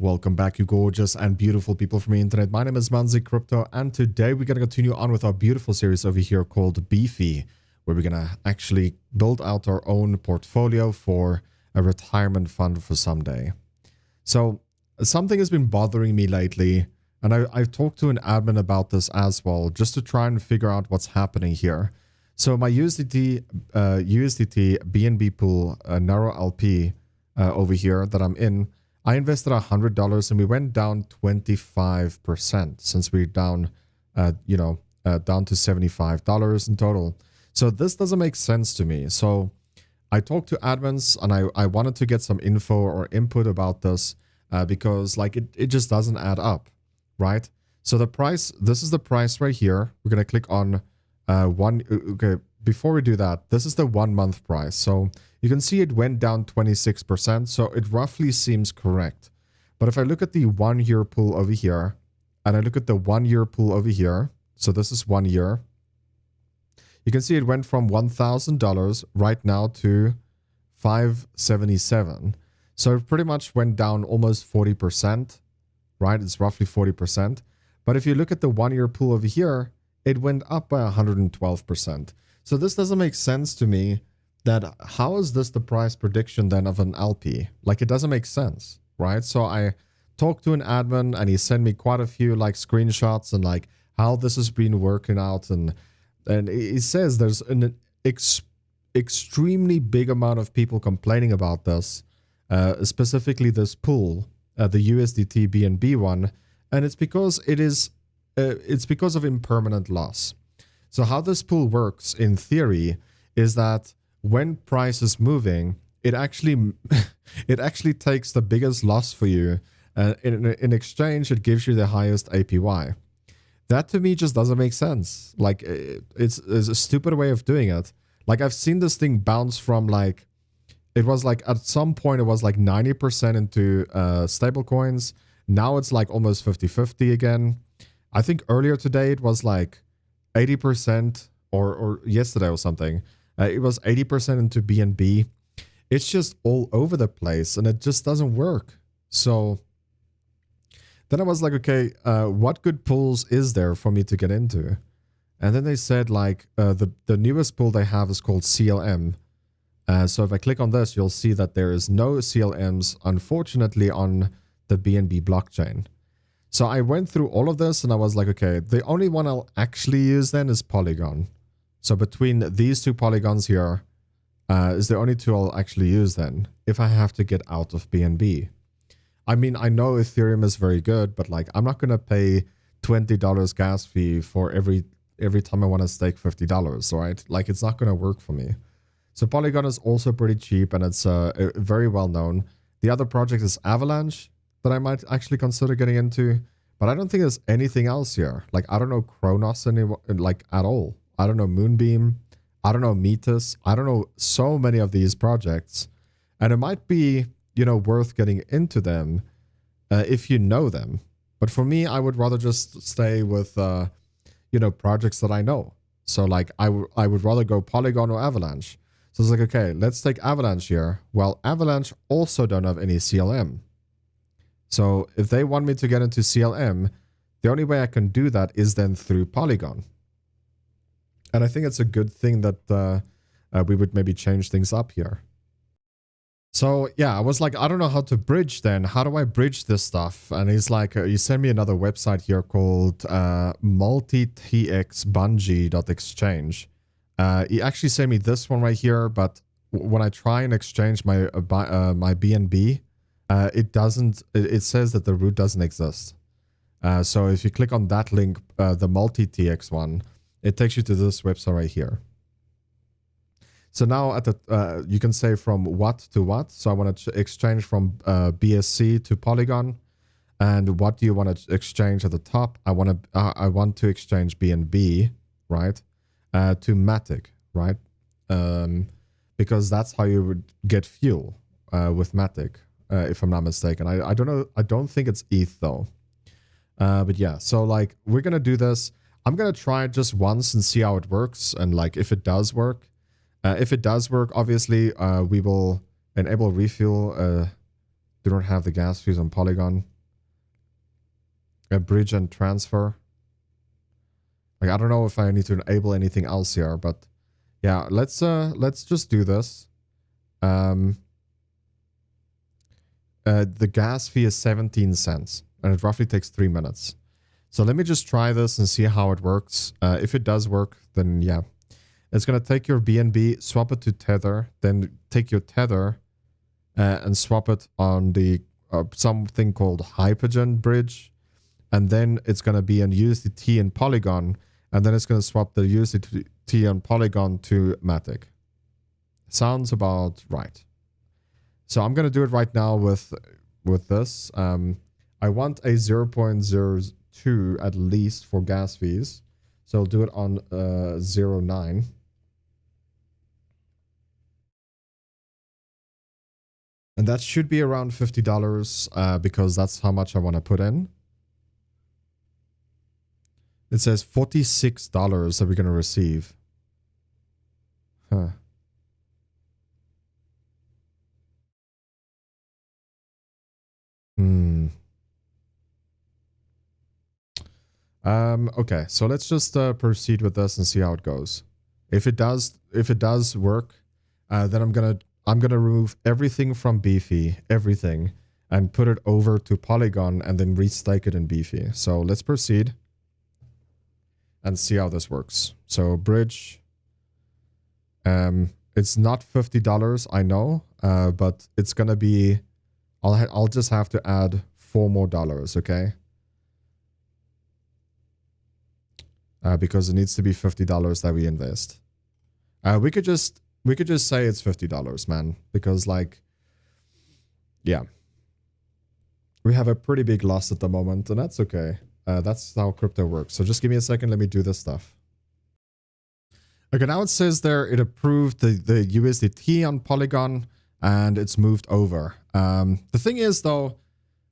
Welcome back, you gorgeous and beautiful people from the internet. My name is Manzi Crypto, and today we're going to continue on with our beautiful series over here called BEEFY, where we're going to actually build out our own portfolio for a retirement fund for someday. So something has been bothering me lately, and I've talked to an admin about this as well, just to try and figure out what's happening here. So my USDT BNB pool, Naro LP over here that I'm in, I invested $100 and we went down 25% since we're down, down to $75 in total. So this doesn't make sense to me. So I talked to admins and I wanted to get some info or input about this because like it just doesn't add up, right? So the price, this is the price right here. We're going to click on okay, before we do that, this is the 1 month price. So you can see it went down 26%, so it roughly seems correct. But if I look at the 1 year pool over here, and I look at the 1 year pool over here, so this is 1 year, you can see it went from $1,000 right now to $577. So it pretty much went down almost 40%, right? It's roughly 40%. But if you look at the 1 year pool over here, it went up by 112%. So this doesn't make sense to me. That how is this the price prediction then of an LP? Like it doesn't make sense, right? So I talked to an admin and he sent me quite a few like screenshots and like how this has been working out, and he says there's an extremely big amount of people complaining about this, specifically this pool, the USDT BNB one, and it's because it's because of impermanent loss. So how this pool works in theory is that when price is moving, it actually takes the biggest loss for you. In exchange, it gives you the highest APY. That to me just doesn't make sense. Like it's a stupid way of doing it. Like I've seen this thing bounce from like, it was like at some point it was like 90% into stable coins. Now it's like almost 50-50 again. I think earlier today it was like 80% or yesterday or something. It was 80% into BNB. It's just all over the place and it just doesn't work. So then I was like, okay, what good pools is there for me to get into? And then they said like the newest pool they have is called CLM. So if I click on this, you'll see that there is no CLMs, unfortunately, on the BNB blockchain. So I went through all of this and I was like, okay, the only one I'll actually use then is Polygon. So between these two polygons here is the only two I'll actually use then if I have to get out of BNB. I mean, I know Ethereum is very good, but like I'm not going to pay $20 gas fee for every time I want to stake $50, right? Like it's not going to work for me. So Polygon is also pretty cheap and it's very well known. The other project is Avalanche that I might actually consider getting into, but I don't think there's anything else here. Like I don't know Kronos like at all. I don't know Moonbeam. I don't know Metis. I don't know so many of these projects. And it might be, you know, worth getting into them if you know them. But for me, I would rather just stay with, you know, projects that I know. So like I would rather go Polygon or Avalanche. So it's like, okay, let's take Avalanche here. Well, Avalanche also don't have any CLM. So if they want me to get into CLM, the only way I can do that is then through Polygon. And I think it's a good thing that we would maybe change things up here. So yeah, I was like, I don't know how to bridge then. How do I bridge this stuff? And he's like, you send me another website here called multitxbungee.exchange. He actually sent me this one right here, but when I try and exchange my my BNB, it doesn't. It says that the root doesn't exist. So if you click on that link, the multi-TX one, it takes you to this website right here. So now at the you can say from what to what. So I want to exchange from BSC to Polygon, and what do you want to exchange at the top? I want to exchange BNB, right, to Matic, right, because that's how you would get fuel with Matic, if I'm not mistaken. I don't know. I don't think it's ETH though. But yeah, so like we're gonna do this. I'm gonna try it just once and see how it works, and like if it does work. If it does work, obviously, we will enable refuel Do not have the gas fees on Polygon. A bridge and transfer. Like, I don't know if I need to enable anything else here, but yeah, let's just do this. The gas fee is 17 cents and it roughly takes 3 minutes. So let me just try this and see how it works. If it does work, then yeah. It's going to take your BNB, swap it to Tether, then take your Tether and swap it on the something called Hypergen bridge. And then it's going to be in USDT and Polygon. And then it's going to swap the USDT and Polygon to Matic. Sounds about right. So I'm going to do it right now with this. I want a 0.02 at least for gas fees. So I'll do it on 0.9. And that should be around $50 because that's how much I want to put in. It says $46 that we're going to receive. Huh. Okay, so let's just proceed with this and see how it goes. If it does work, then I'm gonna remove everything from BEEFY, everything, and put it over to Polygon and then restake it in BEEFY. So let's proceed and see how this works. So bridge, it's not $50, I know, but it's gonna be, I'll just have to add $4 more, okay? Because it needs to be $50 that we invest. We could just say it's $50, man, because like, yeah, we have a pretty big loss at the moment, and that's okay. That's how crypto works. So just give me a second. Let me do this stuff. Okay, now it says there it approved the USDT on Polygon and it's moved over. The thing is though,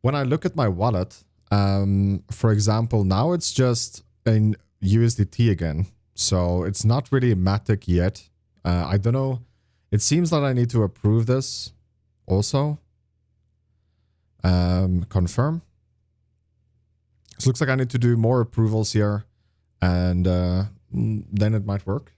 when I look at my wallet, for example, now it's just in USDT again. So it's not really Matic yet. I don't know. It seems that I need to approve this also. Confirm. So it looks like I need to do more approvals here and then it might work.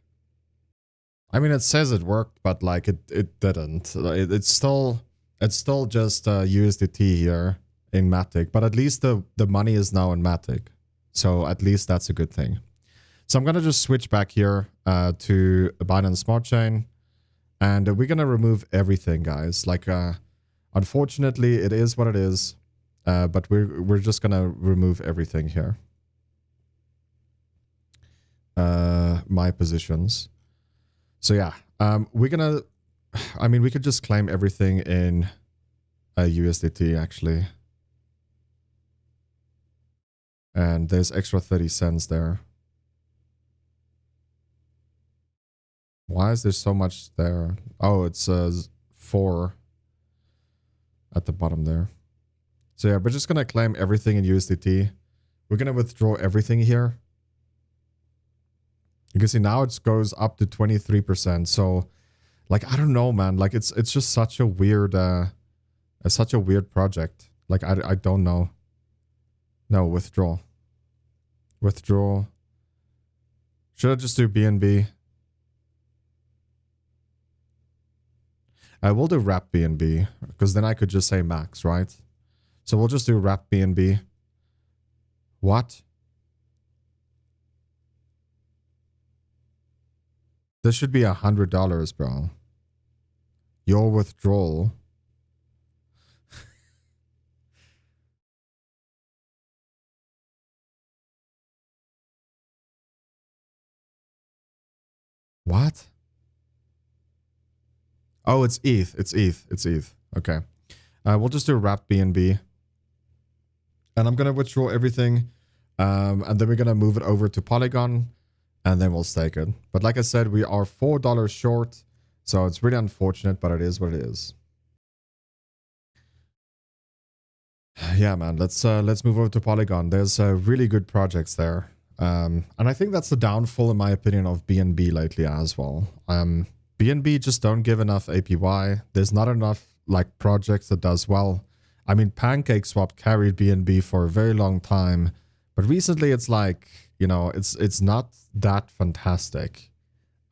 I mean, it says it worked, but like it didn't. It's still just USDT here in Matic, but at least the money is now in Matic. So at least that's a good thing. So I'm going to just switch back here to Binance Smart Chain. And we're going to remove everything, guys. Like, unfortunately, it is what it is. But we're just going to remove everything here. My positions. So yeah, we're going to... I mean, we could just claim everything in USDT, actually. And there's extra 30 cents there. Why is there so much there? Oh, it's 4 at the bottom there. So yeah, we're just going to claim everything in USDT. We're going to withdraw everything here. You can see now it goes up to 23%. So like, I don't know, man. Like it's just such a weird project. Like I don't know. No, withdraw. Withdraw. Should I just do BNB? I will do wrap BNB because then I could just say max, right? So we'll just do wrap BNB. What? This should be $100, bro. Your withdrawal. What? Oh, it's ETH. It's ETH. It's ETH. Okay. We'll just do wrap BNB. And I'm going to withdraw everything. And then we're going to move it over to Polygon. And then we'll stake it. But like I said, we are $4 short. So it's really unfortunate, but it is what it is. Yeah, man. Let's move over to Polygon. There's really good projects there. And I think that's the downfall, in my opinion, of BNB lately as well. BNB just don't give enough APY. There's not enough like projects that does well. I mean, PancakeSwap carried BNB for a very long time, but recently it's like, you know, it's not that fantastic.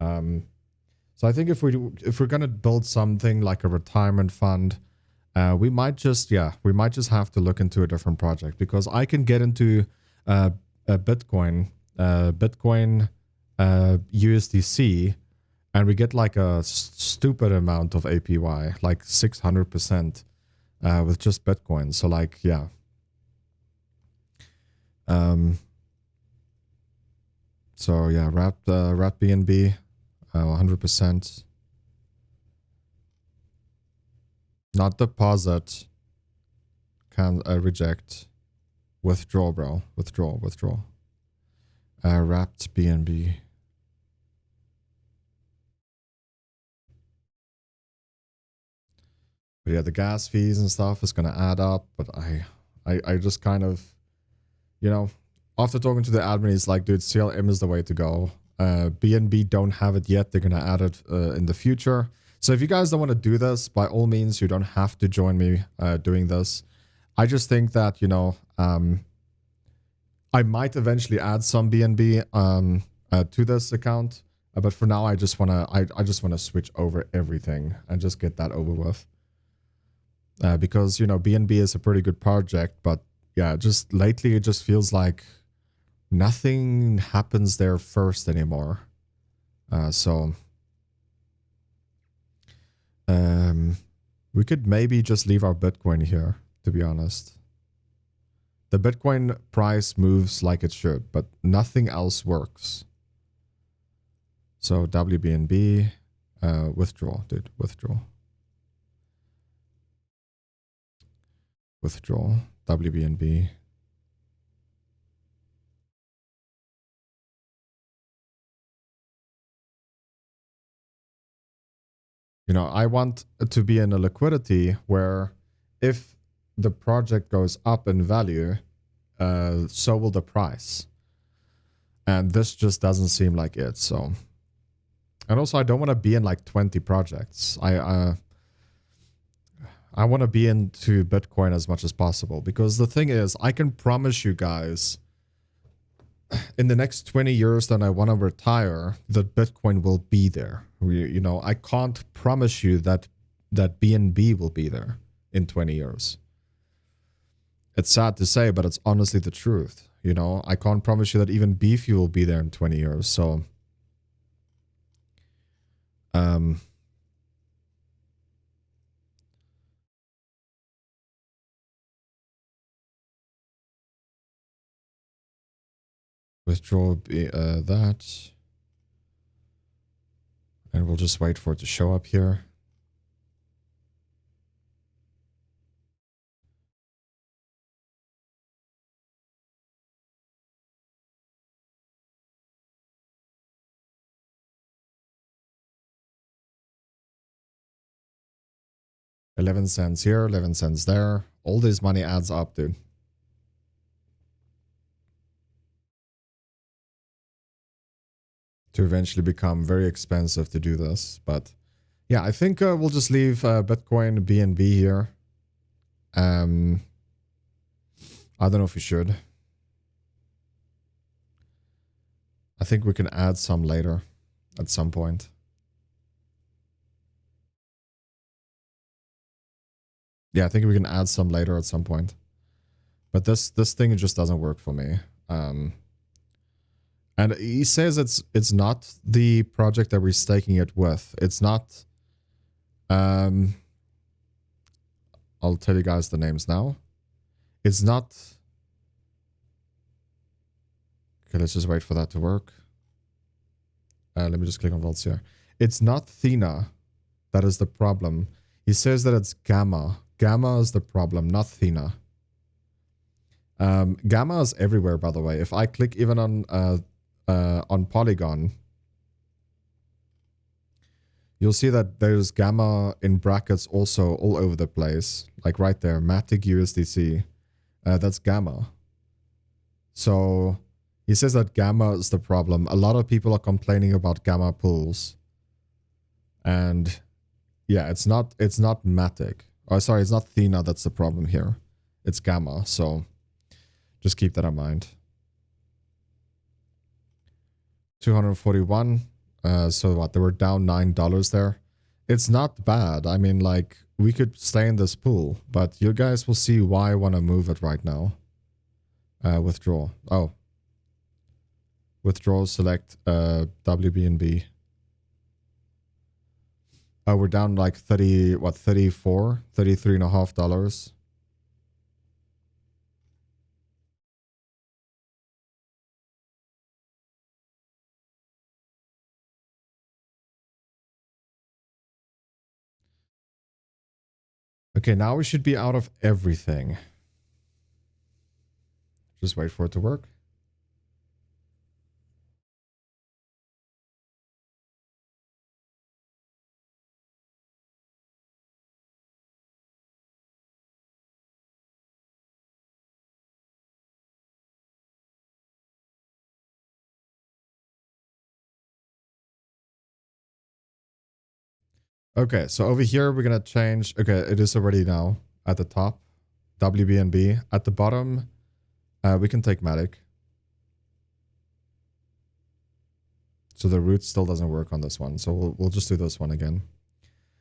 So I think if we're gonna build something like a retirement fund, we might just have to look into a different project, because I can get into a Bitcoin USDC, and we get like a stupid amount of APY, like 600%, with just Bitcoin. So like, yeah. So yeah, wrapped BNB, 100%. Not deposit. Can reject. Withdraw, bro. Withdraw. Wrapped BNB. But yeah, the gas fees and stuff is gonna add up. But I just kind of, you know, after talking to the admin, he's like, dude, CLM is the way to go. BNB don't have it yet. They're gonna add it in the future. So if you guys don't want to do this, by all means, you don't have to join me doing this. I just think that, you know, I might eventually add some BNB to this account, but for now, I just wanna switch over everything and just get that over with. Because, you know, BNB is a pretty good project, but yeah, just lately it just feels like nothing happens there first anymore. We could maybe just leave our Bitcoin here, to be honest. The Bitcoin price moves like it should, but nothing else works. So WBNB, withdraw, dude, withdraw. Withdraw, WBNB. You know, I want to be in a liquidity where if the project goes up in value, so will the price. And this just doesn't seem like it, so. And also, I don't want to be in like 20 projects. I want to be into Bitcoin as much as possible, because the thing is, I can promise you guys, in the next 20 years that I want to retire, that Bitcoin will be there. You know, I can't promise you that BNB will be there in 20 years. It's sad to say, but it's honestly the truth. You know, I can't promise you that even BEEFY will be there in 20 years. So, withdraw that. And we'll just wait for it to show up here. $0.11 here, 11 cents there. All this money adds up, dude. To eventually become very expensive to do this. But yeah, I think we'll just leave Bitcoin BNB here. I don't know if we should. I think we can add some later at some point. Yeah, I think we can add some later at some point. But this thing just doesn't work for me. And he says it's not the project that we're staking it with. It's not. I'll tell you guys the names now. It's not. Okay, let's just wait for that to work. Let me just click on vaults here. It's not Thena that is the problem. He says that it's Gamma. Gamma is the problem, not Thena. Gamma is everywhere, by the way. If I click even on Polygon, you'll see that there's Gamma in brackets also all over the place. Like right there, Matic USDC. That's Gamma. So he says that Gamma is the problem. A lot of people are complaining about Gamma pools. And yeah, it's not Matic. Oh, sorry, it's not theta that's the problem here. It's gamma, so just keep that in mind. 241. So what? They were down $9 there. It's not bad. I mean, like, we could stay in this pool, but you guys will see why I want to move it right now. Withdraw. Oh. Withdraw, select WBNB. Oh, we're down like 30, what, 34? $33.50. Okay, now we should be out of everything. Just wait for it to work. Okay, so over here we're gonna change. Okay, it is already now at the top. WBNB. At the bottom, we can take Matic. So the root still doesn't work on this one. So we'll just do this one again.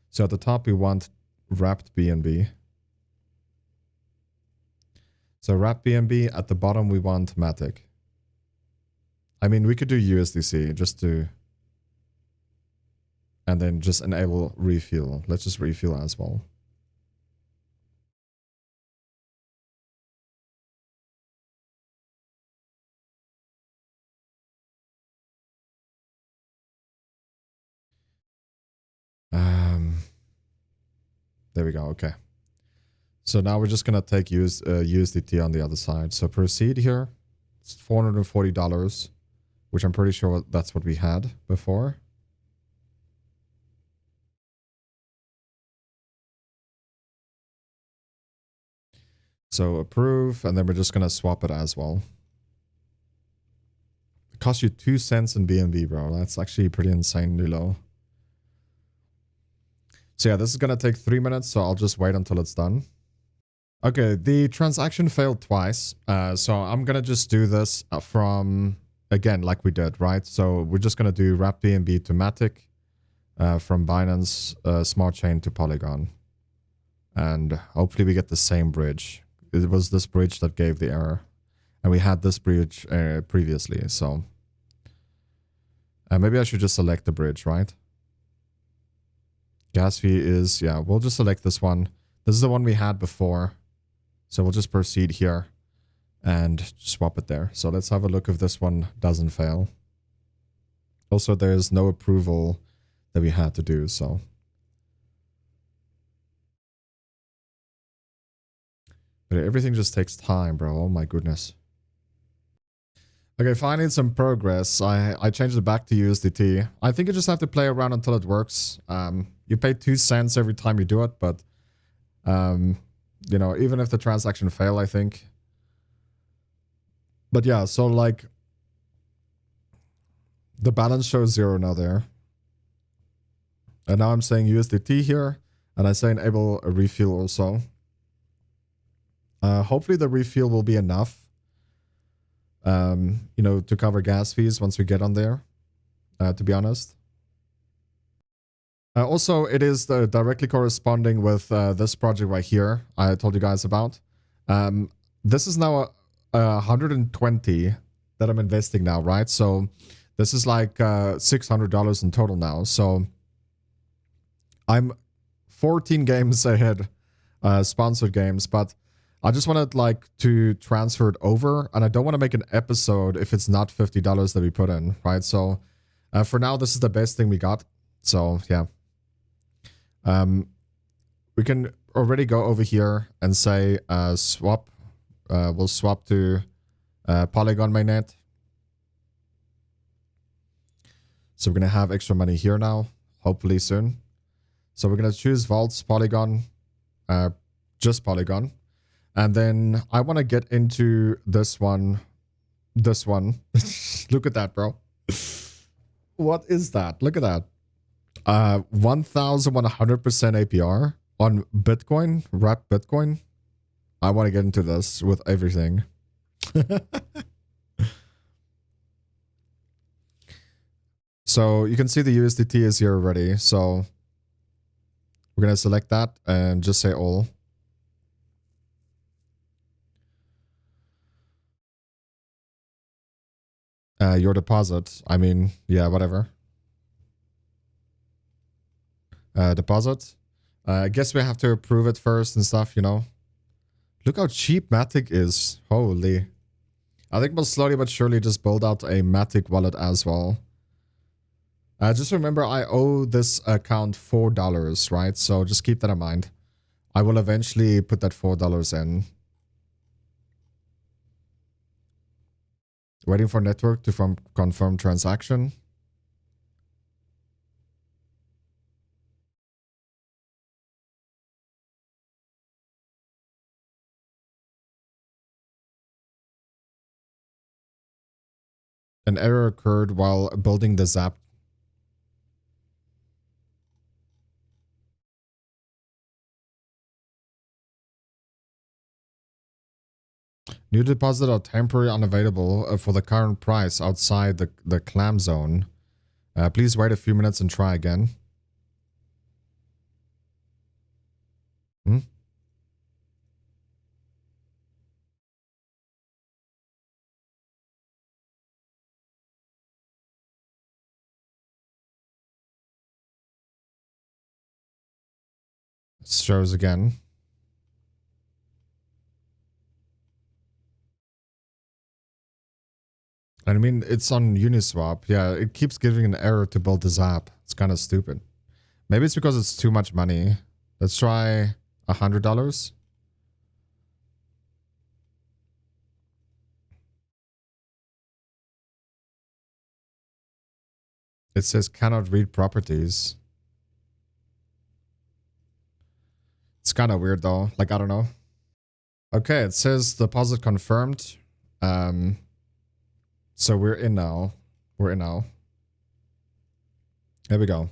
So at the top we want wrapped BNB. So wrap BNB. At the bottom we want Matic. I mean, we could do USDC just to... And then just enable refuel. Let's just refuel as well. There we go. Okay. So now we're just going to take USDT on the other side. So proceed here. It's $440, which I'm pretty sure that's what we had before. So approve, and then we're just going to swap it as well. It costs you 2 cents in BNB, bro. That's actually pretty insanely low. So yeah, this is going to take 3 minutes, so I'll just wait until it's done. Okay, the transaction failed twice. So I'm going to just do this from, again, like we did, right? So we're just going to do wrap BNB to Matic from Binance Smart Chain to Polygon. And hopefully we get the same bridge. It was this bridge that gave the error. And we had this bridge previously, so... maybe I should just select the bridge, right? Gas fee is, yeah, we'll just select this one. This is the one we had before. So we'll just proceed here and swap it there. So let's have a look if this one doesn't fail. Also, there's no approval that we had to do, so... But everything just takes time, bro. Oh my goodness. Okay, finally some progress. I changed it back to USDT. I think you just have to play around until it works. You pay 2 cents every time you do it, but you know, even if the transaction fail, I think. But yeah, so like the balance shows 0 now there. And now I'm saying USDT here, and I say enable a refuel also. Hopefully the refuel will be enough. You know, to cover gas fees once we get on there, to be honest. Also, it is directly corresponding with this project right here I told you guys about. This is now 120 that I'm investing now, right? So this is like $600 in total now. So I'm 14 games ahead, sponsored games, but I just wanted like to transfer it over, and I don't want to make an episode if it's not $50 that we put in, right? So for now, this is the best thing we got. So yeah, we can already go over here and say swap. We'll swap to Polygon mainnet. So we're gonna have extra money here now, hopefully soon. So we're gonna choose Vaults Polygon, just Polygon. And then I want to get into this one. This one. Look at that, bro. What is that? Look at that. 1,100% APR. on Bitcoin, wrapped Bitcoin. I want to get into this with everything. So you can see the USDT is here already. So we're going to select that and just say all. Your deposit. I mean, yeah, whatever. Deposit. I guess we have to approve it first and stuff, you know. Look how cheap Matic is. Holy. I think we'll slowly but surely just build out a Matic wallet as well. Just remember, I owe this account $4, right? So just keep that in mind. I will eventually put that $4 in. Waiting for network to confirm transaction. An error occurred while building the Zap. New deposit are temporarily unavailable for the current price outside the clam zone. Please wait a few minutes and try again. Hmm? It shows again. And I mean, it's on Uniswap. Yeah, it keeps giving an error to build this app. It's kind of stupid. Maybe it's because it's too much money. Let's try $100. It says cannot read properties. It's kind of weird though. Like, I don't know. Okay, it says deposit confirmed. So we're in now. We're in now. Here we go.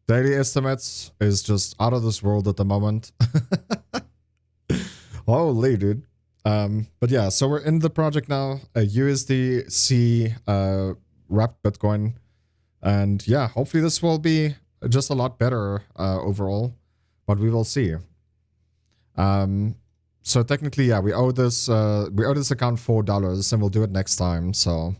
Daily estimates is just out of this world at the moment. Holy dude. But yeah, so we're in the project now. A USDC wrapped Bitcoin. And yeah, hopefully this will be just a lot better overall. But we will see. So technically, yeah, we owe this account $4 and we'll do it next time. So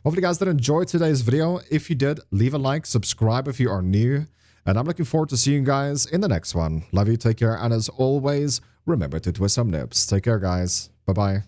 hopefully you guys did enjoy today's video. If you did, leave a like, subscribe if you are new. And I'm looking forward to seeing you guys in the next one. Love you, take care, and as always, remember to twist some nips. Take care, guys. Bye-bye.